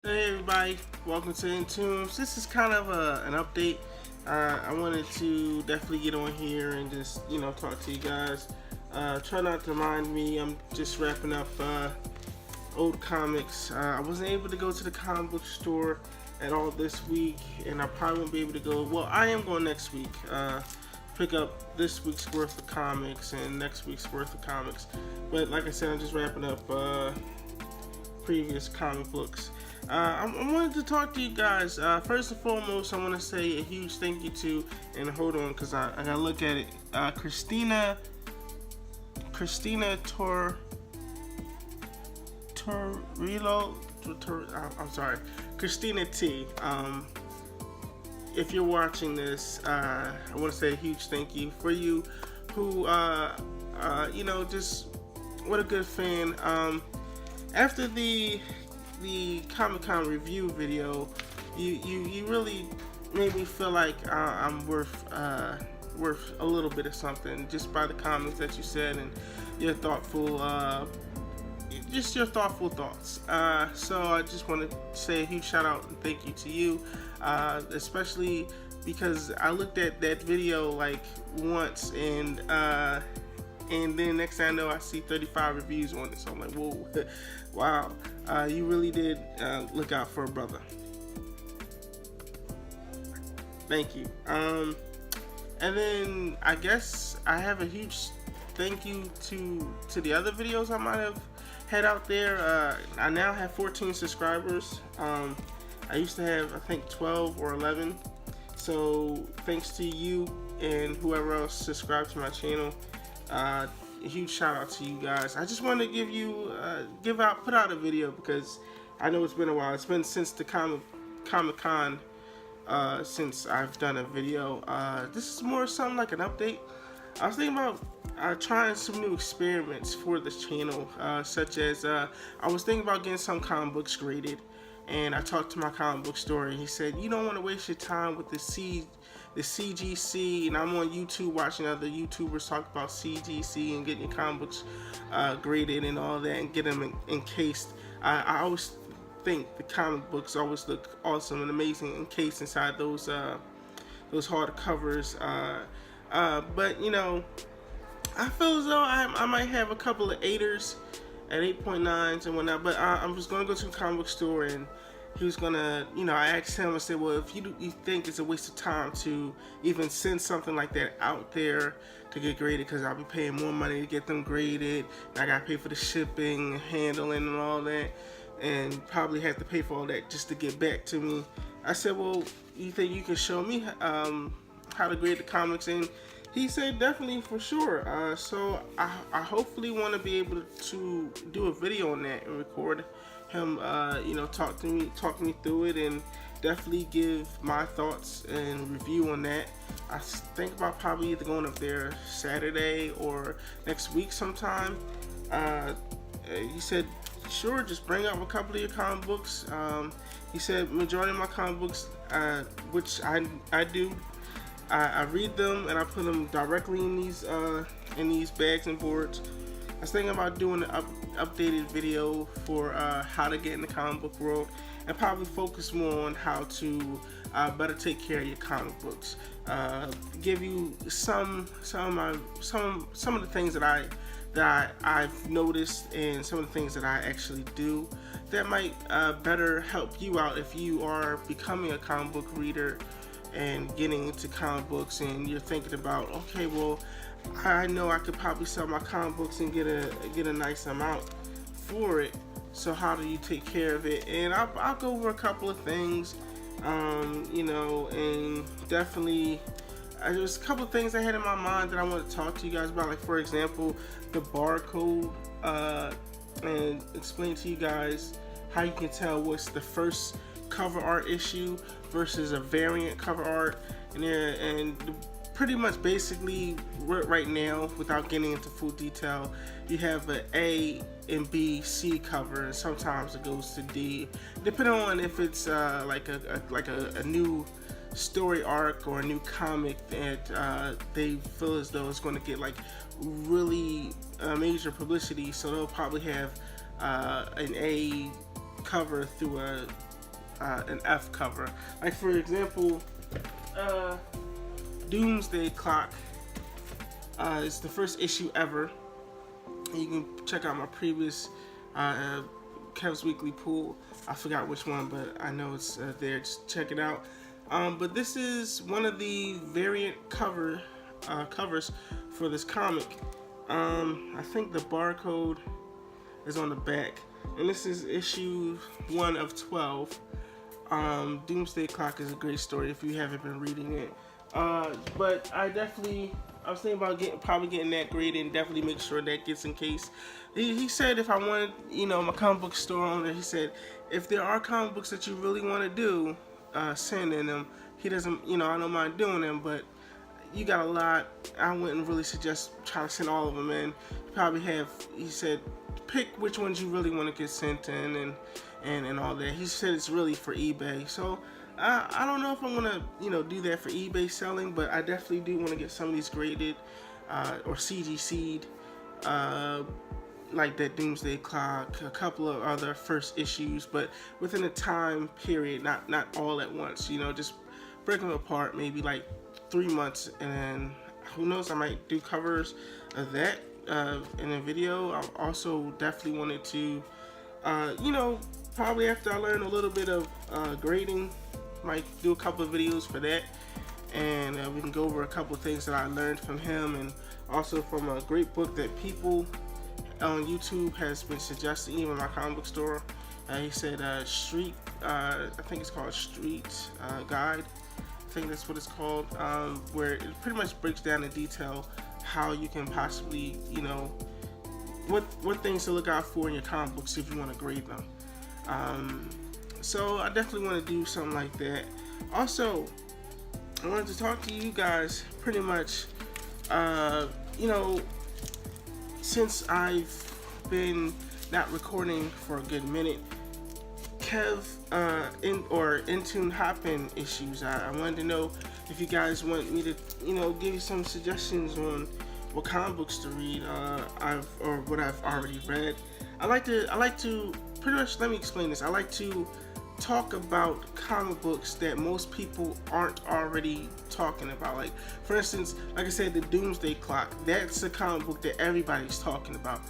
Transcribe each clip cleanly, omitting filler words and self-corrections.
Hey everybody, welcome to Intunes. This is kind of an update. I wanted to definitely get on here and just talk to you guys. Try not to mind me. I'm just wrapping up old comics. I wasn't able to go to the comic book store at all this week, and I probably won't be able to go. Well, I am going next week. Pick up this week's worth of comics and next week's worth of comics. But like I said, I'm just wrapping up previous comic books. I wanted to talk to you guys. First and foremost, I want to say a huge thank you to, and hold on because I gotta look at it. Christina Torrillo. I'm sorry, Christina T. If you're watching this, I want to say a huge thank you for you, who just what a good fan. After the Comic-Con review video, you really made me feel like I'm worth a little bit of something just by the comments that you said and your thoughtful your thoughtful thoughts. So I just want to say a huge shout out and thank you to you, especially because I looked at that video like once and then next thing I know, I see 35 reviews on it. So I'm like, whoa, wow, you really did look out for a brother. Thank you. And then I guess I have a huge thank you to the other videos I might have had out there. I now have 14 subscribers. I used to have, I think, 12 or 11. So thanks to you and whoever else subscribed to my channel. A huge shout out to you guys. I just wanted to give you put out a video because I know it's been a while. It's been since the Comic-Con since I've done a video. This is more something like an update. I was thinking about trying some new experiments for this channel, such as I was thinking about getting some comic books graded, and I talked to my comic book store and he said, you don't want to waste your time with the CGC, and I'm on YouTube watching other YouTubers talk about CGC and getting your comic books graded and all that and get them encased. I always think the comic books always look awesome and amazing encased inside those hard covers. But I feel as though I might have a couple of 8ers at 8.9s and whatnot. But I'm just gonna go to the comic book store and he was gonna, I asked him, I said, well, if you think it's a waste of time to even send something like that out there to get graded, because I'll be paying more money to get them graded, and I gotta pay for the shipping, handling, and all that, and probably have to pay for all that just to get back to me. I said, well, you think you can show me how to grade the comics? And he said, definitely, for sure. So I hopefully want to be able to do a video on that and record him, talk me through it, and definitely give my thoughts and review on that. I think about probably either going up there Saturday or next week sometime. He said, sure, just bring up a couple of your comic books. He said majority of my comic books, which I do, I read them and I put them directly in these bags and boards. I was thinking about doing an updated video for how to get in the comic book world, and probably focus more on how to better take care of your comic books. Give you some of the things that I've noticed, and some of the things that I actually do that might better help you out if you are becoming a comic book reader and getting into comic books, and you're thinking about, okay, well, I know I could probably sell my comic books and get a nice amount for it. So how do you take care of it? And I'll go over a couple of things, and definitely there's a couple of things I had in my mind that I want to talk to you guys about. Like, for example, the barcode, and explain to you guys how you can tell what's the first cover art issue versus a variant cover art, and pretty much basically right now, without getting into full detail, you have an A and B, C cover, and sometimes it goes to D, depending on if it's like a new story arc or a new comic that they feel as though it's going to get like really major publicity, so they'll probably have an A cover through a an F cover. Like for example, Doomsday Clock is the first issue ever. You can check out my previous Kev's Weekly Pool. I forgot which one, but I know it's there. Just check it out. But this is one of the variant covers for this comic. I think the barcode is on the back, and this is issue 1 of 12. Doomsday Clock is a great story if you haven't been reading it. But I was thinking about probably getting that graded and definitely make sure that gets encased. He said if I wanted, my comic book store owner, he said if there are comic books that you really want to do, send in them. He doesn't, I don't mind doing them, but you got a lot. I wouldn't really suggest trying to send all of them in. You probably have, he said, pick which ones you really want to get sent in and all that. He said it's really for eBay. So I don't know if I'm gonna do that for eBay selling, but I definitely do want to get some of these graded or CGC'd, like that Doomsday Clock, a couple of other first issues, but within a time period, not all at once. Just break them apart, maybe like 3 months, and then who knows, I might do covers of that in a video. I also definitely wanted to, probably after I learn a little bit of grading, might do a couple of videos for that, and we can go over a couple of things that I learned from him, and also from a great book that people on YouTube has been suggesting, even my comic book store. He said Street, I think it's called Street Guide. I think that's what it's called, where it pretty much breaks down in detail how you can possibly, what things to look out for in your comic books if you want to grade them. So I definitely want to do something like that. Also, I wanted to talk to you guys pretty much, since I've been not recording for a good minute, Kev Intune Hop-In issues. I wanted to know if you guys want me to, give you some suggestions on what comic books to read, or what I've already read. I like to pretty much, let me explain this. I like to talk about comic books that most people aren't already talking about. Like, for instance, like I said, the Doomsday Clock, that's a comic book that everybody's talking about.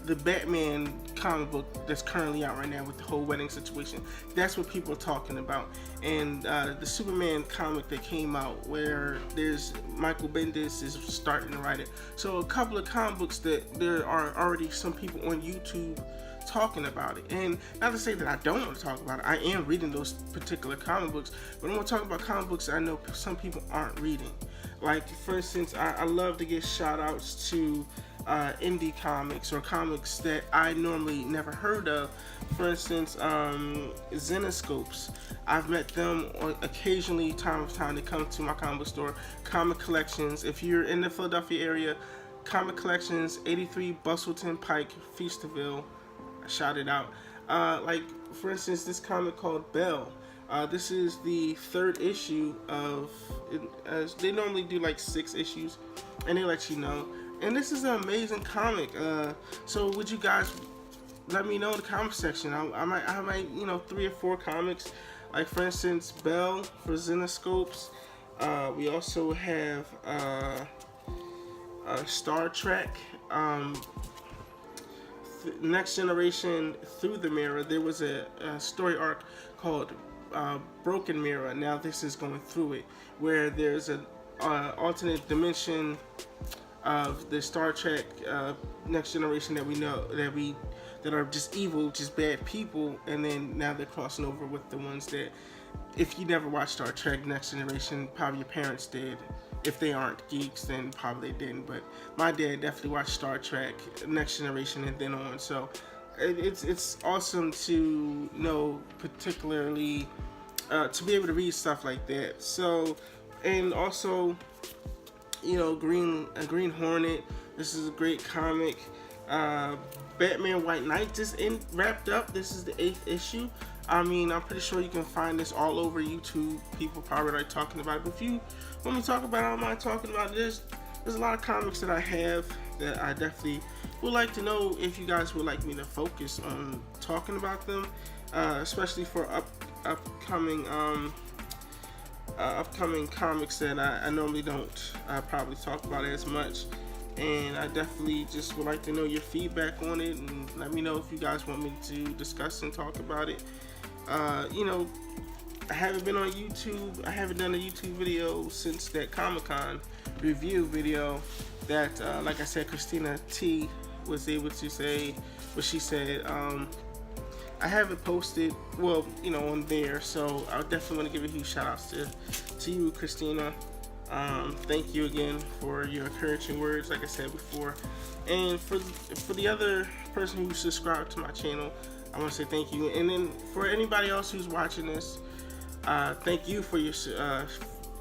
The Batman comic book that's currently out right now with the whole wedding situation, that's what people are talking about. And the Superman comic that came out, where there's Michael Bendis is starting to write it. So a couple of comic books that there are already some people on YouTube talking about it. And not to say that I don't want to talk about it, I am reading those particular comic books, but I'm going to talk about comic books I know some people aren't reading. Like, for instance, I love to give shout outs to indie comics or comics that I normally never heard of. For instance, Zenescopes. I've met them occasionally, time to time. They come to my comic book store. Comic Collections. If you're in the Philadelphia area, Comic Collections, 83 Bustleton Pike, Feasterville. Shout it out. Like, for instance, this comic called Belle. This is the 3rd issue of, they normally do like 6 issues, and they let you know. And this is an amazing comic. So would you guys let me know in the comment section? I might, 3 or 4 comics. Like, for instance, Belle for Zenescopes. We also have Star Trek. Next Generation Through the Mirror. There was a story arc called Broken Mirror. Now this is going through it, where there's an alternate dimension of the Star Trek Next Generation that we know that are just evil, just bad people, and then now they're crossing over with the ones that, if you never watched Star Trek Next Generation, probably your parents did. If they aren't geeks, then probably they didn't. But my dad definitely watched Star Trek Next Generation and then on. So it's awesome to know, particularly to be able to read stuff like that. So, and also, Green Hornet. This is a great comic. Batman White Knight just wrapped up. This is the 8th issue. I mean, I'm pretty sure you can find this all over YouTube. People probably are talking about it. But if you want me to talk about it, I don't mind talking about it. There's a lot of comics that I have that I definitely would like to know if you guys would like me to focus on talking about them. especially for upcoming upcoming comics that I normally don't probably talk about as much. And I definitely just would like to know your feedback on it, and let me know if you guys want me to discuss and talk about it. You know, I haven't been on YouTube. I haven't done a YouTube video since that Comic-Con review video that, like I said, Christina T was able to say what she said. I haven't posted, well, you know, on there, so I definitely want to give a huge shout out to you, Christina. Thank you again for your encouraging words, like I said before. And for the other person who subscribed to my channel, I want to say thank you. And then for anybody else who's watching this, thank you for your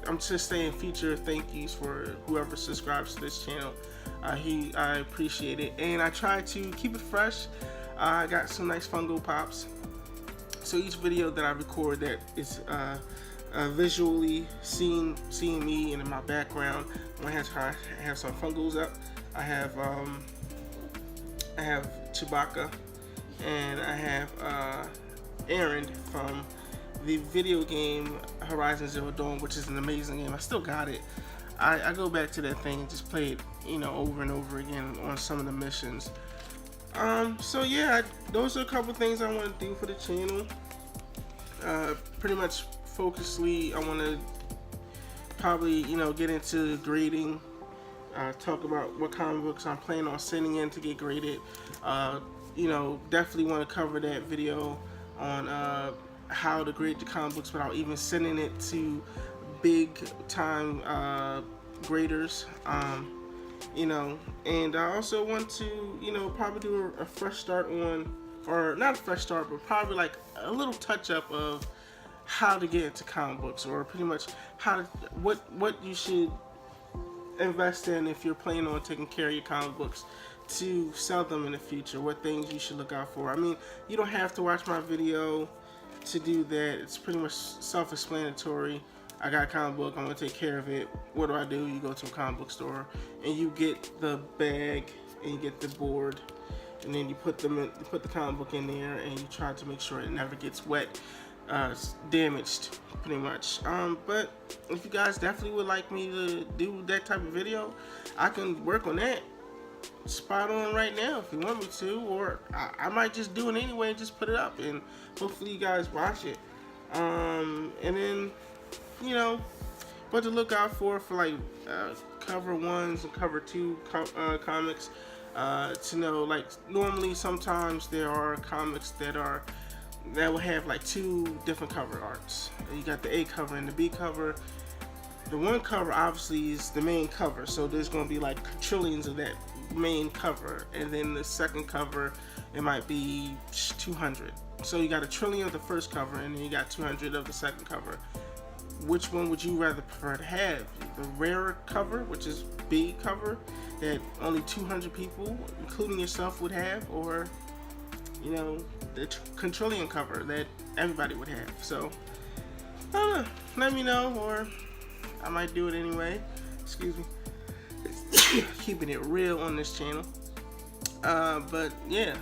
I'm just saying future thank yous for whoever subscribes to this channel. I appreciate it, and I try to keep it fresh. I got some nice Funko Pops, so each video that I record that is visually seeing me and in my background, I have some Funkos up. I have Chewbacca, and I have Aaron from the video game Horizon Zero Dawn, which is an amazing game. I still got it. I go back to that thing and just play it, you know, over and over again on some of the missions. So yeah, those are a couple things I want to do for the channel. Pretty much focusedly, I want to probably, you know, get into grading, talk about what comic books I'm planning on sending in to get graded. You know, definitely want to cover that video on how to grade the comic books without even sending it to big time graders. You know, and I also want to, you know, probably do a fresh start on, or not a fresh start, but probably like a little touch up of how to get into comic books, or pretty much how to, what you should invest in if you're planning on taking care of your comic books to sell them in the future. What things you should look out for. I mean, you don't have to watch my video to do that. It's pretty much self-explanatory. I got a comic book, I'm gonna take care of it. What do? You go to a comic book store and you get the bag and you get the board, and then you put the comic book in there, and you try to make sure it never gets wet, damaged, pretty much. But if you guys definitely would like me to do that type of video, I can work on that spot on right now if you want me to, or I might just do it anyway and just put it up, and hopefully you guys watch it. And then, you know, what to look out for like cover 1s and cover 2 comics, to know, like, normally sometimes there are comics that will have like 2 different cover arts. You got the A cover and the B cover. The one cover obviously is the main cover, so there's going to be like trillions of that main cover, and then the second cover, it might be 200. So you got a trillion of the first cover, and then you got 200 of the second cover. Which one would you rather prefer to have? The rarer cover, which is B cover, that only 200 people, including yourself, would have, or, you know, the quintillion cover that everybody would have? So, I don't know. Let me know, or I might do it anyway. Excuse me. Keeping it real on this channel. But yeah,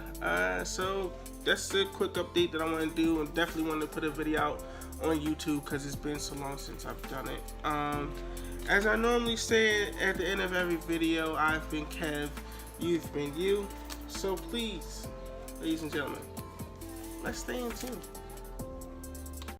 so that's a quick update that I want to do, and definitely want to put a video out on YouTube because it's been so long since I've done it. As I normally say at the end of every video, I've been Kev, you've been you. So please, ladies and gentlemen, let's stay in tune.